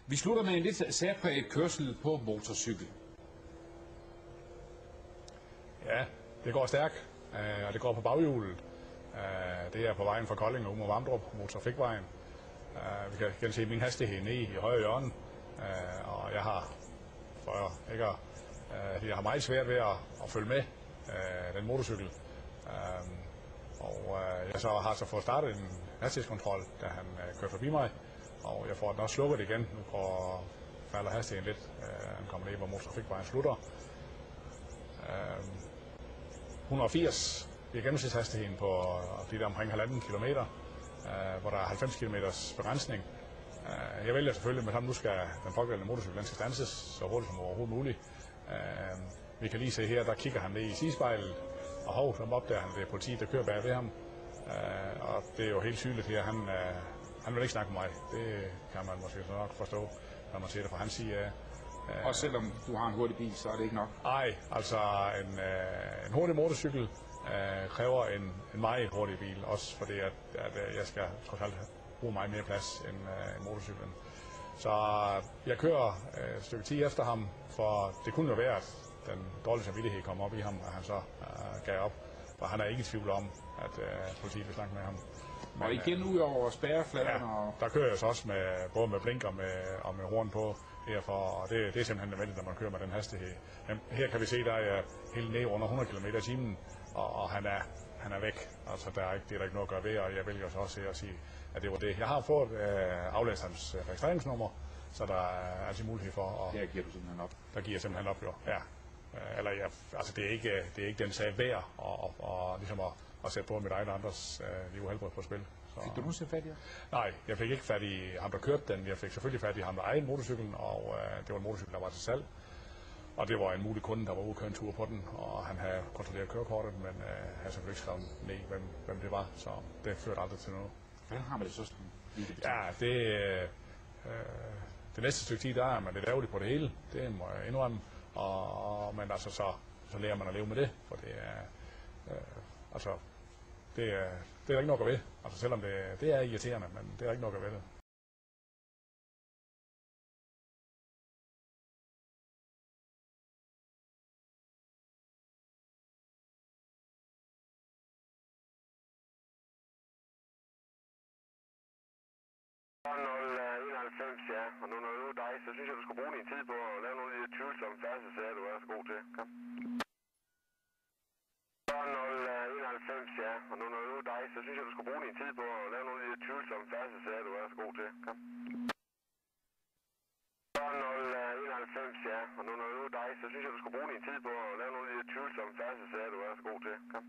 Vi slutter med en lidt særpræget kørsel på motorcykel. Ja, det går stærkt, og det går på baghjulet. Det er på vejen fra Kolding og ud mod Vamdrup, motortrafikvejen. Vi kan se min hastighed ned i højre hjørne, og jeg har meget svært ved at følge med den motorcykel. Jeg har så fået startet en hastighedskontrol, da han kører forbi mig, og jeg får den også slukket igen. Nu falder hastigheden lidt. Han kommer ned, hvor motortrafikvejen slutter. 180 bliver gennemsnitshastigheden på de der omkring 1,5 kilometer, hvor der er 90 km begrænsning. Jeg vælger selvfølgelig, men nu skal den pågældende motorcykel standses så hurtigt som overhovedet muligt. Vi kan lige se her, der kigger han ned i sidespejlet, og så opdager han, det er politiet, der kører bag ved ham. Og det er jo helt tydeligt her, han vil ikke snakke med mig. Det kan man måske nok forstå, når man ser det fra hans side af. Og selvom du har en hurtig bil, så er det ikke nok? Nej, altså en hurtig motorcykel kræver en meget hurtig bil, også fordi at jeg skal trods alt bruge meget mere plads end motorcyklen. Så jeg kører et stykke tid efter ham, for det kunne jo være, at den dårlige samvittighed kom op i ham, og han så gav op. For han er ikke i tvivl om, at politiet vil snakke med ham. Men, og igen ud over spærrefladerne? Ja, der kører jeg så også både med blink og med horn på herfor, og det er simpelthen nødvendigt, når man kører med den hastighed. Men her kan vi se, der er helt ned under 100 km i timen, og han er væk. Altså, det er der ikke noget at gøre ved, og jeg vælger så også at sige, at det var det. Jeg har fået aflæst hans registreringsnummer, så der er altid mulighed for at... Der giver du simpelthen op? Der giver jeg simpelthen op, jo. Ja. Altså, det er ikke den sag værd ligesom at sætte på mit eget andres liv og helbred på spil. Så. Fik du nogensinde fat i ham? Nej, jeg fik ikke fat i ham, der kørte den. Jeg fik selvfølgelig fat i ham, der ejede motorcyklen, og det var en motorcykel, der var til salg. Og det var en mulig kunde, der var ude at køre en tur på den, og han havde kontrolleret kørekortet, men havde selvfølgelig ikke skrevet ned, hvem det var, så det førte aldrig til noget. Hvordan har man det så sådan? Ja, det næste stykke tid, der er man lidt ærgerlig på det hele, det må jeg indrømme, men altså så lærer man at leve med det, for det er, det er der ikke nok at ved, altså selvom det er irriterende, men det er ikke nok at ved det. Ja, og nu når du er dig, så synes jeg, du skal bruge din tid på at lave nogle af de tvivlsomme færdselssager, du er så god til. Kom. 0091, ja, og nu når du er dig, så synes jeg, du skal bruge din tid på at lave nogle af de tvivlsomme færdselssager, du er så god til. Kom. 0091, ja, og nu når du er dig, så synes jeg, du skal bruge din tid på at lave nogle af de tvivlsomme færdselssager, du er så god til. Kom.